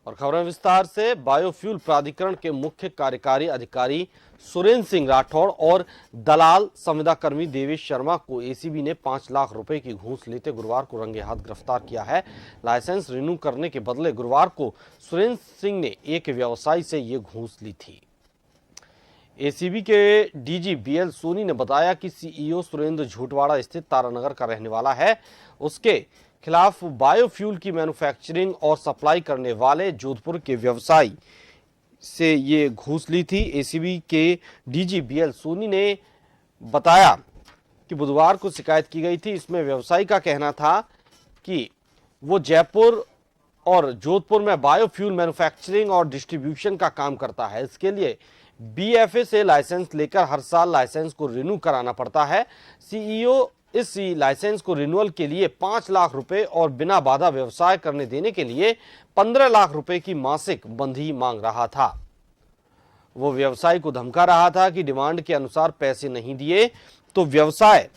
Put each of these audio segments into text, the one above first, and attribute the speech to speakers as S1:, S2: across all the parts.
S1: और खबरें विस्तार से। बायोफ्यूल प्राधिकरण के मुख्य कार्यकारी अधिकारी सुरेंद्र सिंह राठौड़ और दलाल संविदा कर्मी देवेश शर्मा को एसीबी ने 5 लाख रुपए की घूस लेते गुरुवार को रंगे हाथ गिरफ्तार किया है। लाइसेंस रिन्यू करने के बदले गुरुवार को सुरेंद्र सिंह ने एक व्यवसायी से ये घूस ली थी। एसीबी के डीजी बीएल सोनी ने बताया कि सीईओ सुरेंद्र झूठवाड़ा स्थित तारानगर का रहने वाला है। उसके खिलाफ बायोफ्यूल की मैन्युफैक्चरिंग और सप्लाई करने वाले जोधपुर के व्यवसायी से ये घूस ली थी। एसीबी के डीजी बीएल सोनी ने बताया कि बुधवार को शिकायत की गई थी। इसमें व्यवसायी का कहना था कि वो जयपुर और जोधपुर में बायोफ्यूल मैन्युफैक्चरिंग और डिस्ट्रीब्यूशन का काम करता है। इसके लिए बीएफए से लाइसेंस लेकर हर साल लाइसेंस को रिन्यू कराना पड़ता है। सीईओ इस लाइसेंस को रिन्यूअल के लिए 5 लाख रुपए और बिना बाधा व्यवसाय करने देने के लिए 15 लाख रुपए की मासिक बंधी मांग रहा था। वो व्यवसायी को धमका रहा था कि डिमांड के अनुसार पैसे नहीं दिए तो व्यवसाय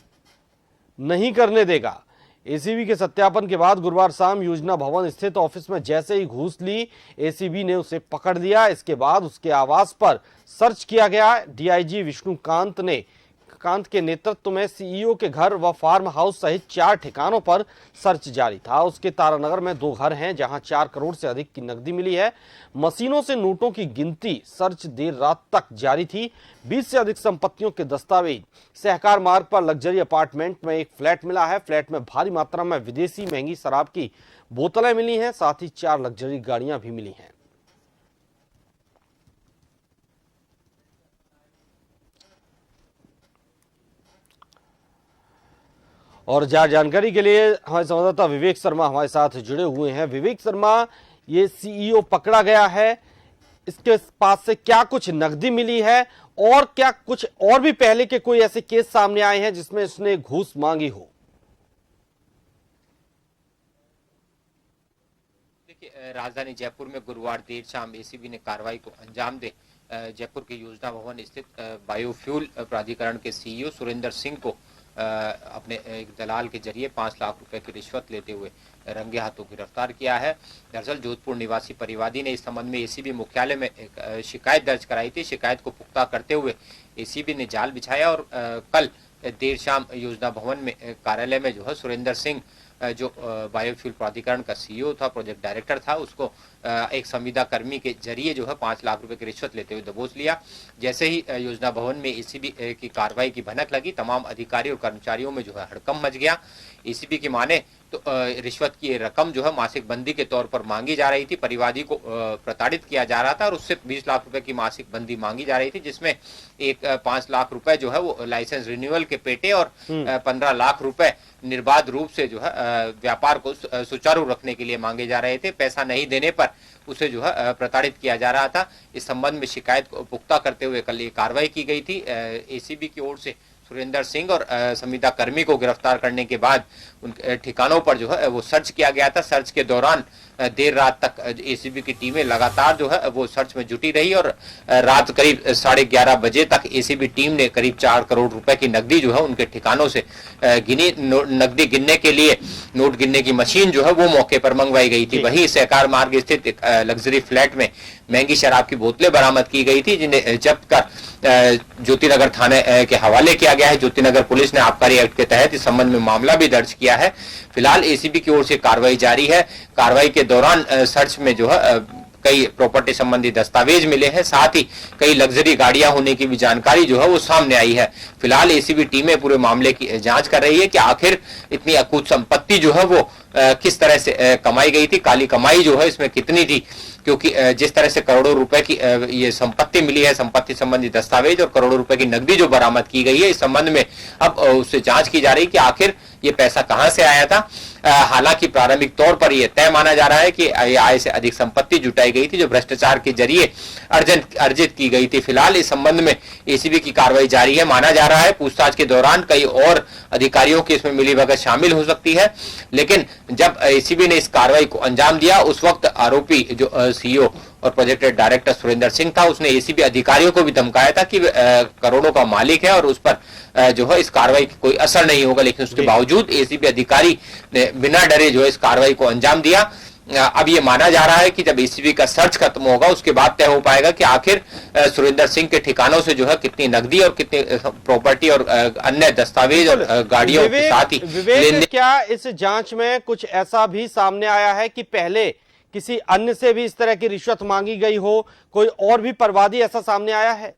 S1: नहीं करने देगा। एसीबी के सत्यापन के बाद गुरुवार शाम योजना भवन स्थित ऑफिस में जैसे ही घूस ली, एसीबी ने उसे पकड़ लिया। इसके बाद उसके आवास पर सर्च किया गया। डीआईजी विष्णुकांत के नेतृत्व में सीईओ के घर व फार्म हाउस सहित 4 ठिकानों पर सर्च जारी था। उसके तारानगर में 2 घर हैं जहां 4 करोड़ से अधिक की नकदी मिली है। मशीनों से नोटों की गिनती सर्च देर रात तक जारी थी। 20 से अधिक संपत्तियों के दस्तावेज। सहकार मार्ग पर लग्जरी अपार्टमेंट में एक फ्लैट मिला है। फ्लैट में भारी मात्रा में विदेशी महंगी शराब की बोतलें मिली हैं। साथ ही 4 लग्जरी गाड़ियां भी मिली हैं। और ज्यादा जानकारी के लिए हमारे संवाददाता विवेक शर्मा हमारे साथ जुड़े हुए हैं। विवेक शर्मा, ये सीईओ पकड़ा गया है, इसके पास से क्या कुछ नकदी मिली है और क्या कुछ और भी पहले के कोई ऐसे केस सामने आए हैं जिसमें इसने घूस मांगी हो?
S2: देखिए, राजधानी जयपुर में गुरुवार देर शाम एसीबी ने कार्रवाई को अंजाम दे जयपुर के योजना भवन स्थित बायोफ्यूल प्राधिकरण के सीईओ सुरेंद्र सिंह को अपने एक दलाल के जरिए 5 लाख रुपए की रिश्वत लेते हुए रंगे हाथों गिरफ्तार किया है। दरअसल जोधपुर निवासी परिवादी ने इस संबंध में एसीबी मुख्यालय में एक शिकायत दर्ज कराई थी। शिकायत को पुख्ता करते हुए एसीबी ने जाल बिछाया और कल देर शाम योजना भवन में कार्यालय में जो है सुरेंद्र सिंह जो बायोफ्यूल प्राधिकरण का सीईओ था, प्रोजेक्ट डायरेक्टर था, उसको एक संविदा कर्मी के जरिए जो है 5 लाख रुपए की रिश्वत लेते हुए दबोच लिया। जैसे ही योजना भवन में एसीबी की कार्रवाई की भनक लगी, तमाम अधिकारी और कर्मचारियों में जो है हड़कंप मच गया। एसीबी की माने तो रिश्वत की रकम जो है मासिक बंदी के तौर पर मांगी जा रही थी। परिवादी को प्रताड़ित किया जा रहा था और उससे 20 लाख रुपए की मासिक बंदी मांगी जा रही थी, जिसमें एक 5 लाख रुपए जो है वो लाइसेंस रिन्यूअल के पेटे और 15 लाख रुपए निर्बाध रूप से जो है व्यापार को सुचारू रखने के लिए मांगे जा रहे थे। पैसा नहीं देने पर उसे जो है प्रताड़ित किया जा रहा था। इस संबंध में शिकायत को पुख्ता करते हुए कल ये कार्रवाई की गई थी। एसीबी की ओर से सुरेंद्र सिंह और संविदा कर्मी को गिरफ्तार करने के बाद उन ठिकानों पर जो है वो सर्च किया गया था। सर्च के दौरान देर रात तक एसीबी की टीमें लगातार जो है वो सर्च में जुटी रही और रात करीब 11:30 बजे तक एसीबी टीम ने करीब 4 करोड़ रुपए की नकदी जो है उनके ठिकानों से गिनी। नकदी गिनने के लिए नोट गिनने की मशीन जो है वो मौके पर मंगवाई गई थी। वहीं सहकार मार्ग स्थित एक लग्जरी फ्लैट में महंगी शराब की बोतलें बरामद की गई थी, जिन्हें जब्त कर ज्योतिनगर थाने के हवाले किया गया है। ज्योतिनगर पुलिस ने आबकारी एक्ट के तहत इस संबंध में मामला भी दर्ज किया है। फिलहाल एसीबी की ओर से कार्रवाई जारी है। कार्रवाई के दौरान सर्च में जो है कई प्रॉपर्टी संबंधी दस्तावेज मिले हैं, साथ ही कई लग्जरी गाड़ियां होने की भी जानकारी जो है वो सामने आई है। फिलहाल एसीबी टीमें पूरे मामले की जांच कर रही है कि आखिर इतनी अकूत संपत्ति जो है वो किस तरह से कमाई गई थी, काली कमाई जो है इसमें कितनी थी, क्योंकि जिस तरह से करोड़ों रुपए की ये संपत्ति मिली है, संपत्ति संबंधी दस्तावेज और करोड़ों रुपए की नकदी जो बरामद की गई है, इस संबंध में अब उससे जांच की जा रही है कि आखिर ये पैसा कहां से आया था। हालांकि प्रारंभिक तौर पर यह तय माना जा रहा है कि आय से अधिक संपत्ति जुटाई गई थी जो भ्रष्टाचार के जरिए अर्जित की गई थी। फिलहाल इस संबंध में एसीबी की कार्रवाई जारी है। माना जा रहा है पूछताछ के दौरान कई और अधिकारियों की इसमें मिलीभगत शामिल हो सकती है, लेकिन जब एसीबी ने इस कार्रवाई को अंजाम दिया उस वक्त आरोपी जो सीईओ और प्रोजेक्ट डायरेक्टर सुरेंद्र सिंह था, उसने एसीबी अधिकारियों को भी धमकाया था कि करोड़ों का मालिक है और उस पर जो है इस कार्रवाई की कोई असर नहीं होगा। लेकिन उसके बावजूद एसीबी अधिकारी ने बिना डरे जो है इस कार्रवाई को अंजाम दिया। अब ये माना जा रहा है कि जब एसीबी का सर्च खत्म होगा उसके बाद तय हो पाएगा कि आखिर सुरेंद्र सिंह के ठिकानों से जो है कितनी नकदी और कितनी प्रॉपर्टी और अन्य दस्तावेज और गाड़ियों के साथ ही
S1: विवेक, क्या इस जांच में कुछ ऐसा भी सामने आया है कि पहले किसी अन्य से भी इस तरह की रिश्वत मांगी गई हो, कोई और भी परवादी ऐसा सामने आया है?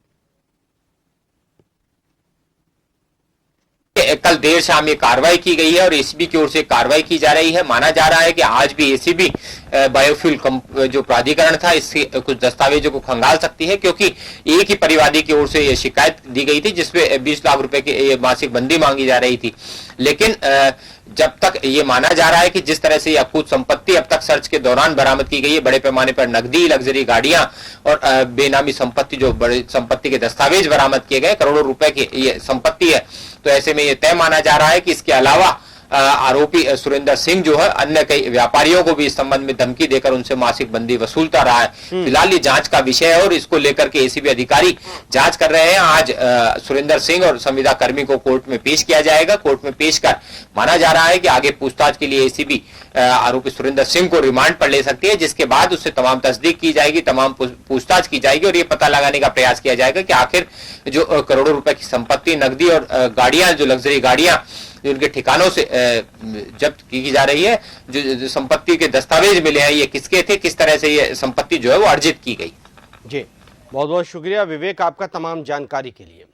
S2: कल देर शाम ये कार्रवाई की गई है और एसीबी की ओर से कार्रवाई की जा रही है। माना जा रहा है कि आज भी एसीबी बायोफ्यूल जो प्राधिकरण था इससे कुछ दस्तावेजों को खंगाल सकती है, क्योंकि एक ही परिवादी की ओर से ये शिकायत दी गई थी जिसमें 20 लाख रुपए की मासिक बंदी मांगी जा रही थी। लेकिन जब तक ये माना जा रहा है कि जिस तरह से यह अकूत संपत्ति अब तक सर्च के दौरान बरामद की गई है, बड़े पैमाने पर नकदी, लग्जरी गाड़ियां और बेनामी संपत्ति, जो बड़े संपत्ति के दस्तावेज बरामद किए गए, करोड़ों रुपए की ये संपत्ति है, तो ऐसे में ये तय माना जा रहा है कि इसके अलावा आरोपी सुरेंद्र सिंह जो है अन्य कई व्यापारियों को भी इस संबंध में धमकी देकर उनसे मासिक बंदी वसूलता रहा है। फिलहाल ये जांच का विषय है और इसको लेकर के एसीबी अधिकारी जांच कर रहे हैं। आज सुरेंद्र सिंह और संविदा कर्मी को कोर्ट में पेश किया जाएगा। कोर्ट में पेश कर माना जा रहा है कि आगे पूछताछ के लिए एसीबी आरोपी सुरेंद्र सिंह को रिमांड पर ले सकती है, जिसके बाद उससे तमाम तस्दीक की जाएगी, तमाम पूछताछ की जाएगी और ये पता लगाने का प्रयास किया जाएगा कि आखिर जो करोड़ों रुपए की संपत्ति, नकदी और गाड़ियां, जो लग्जरी गाड़ियां जो उनके ठिकानों से जब्त की जा रही है, जो संपत्ति के दस्तावेज मिले हैं, ये किसके थे, किस तरह से ये संपत्ति जो है वो अर्जित की गई।
S1: जी, बहुत बहुत शुक्रिया विवेक आपका तमाम जानकारी के लिए।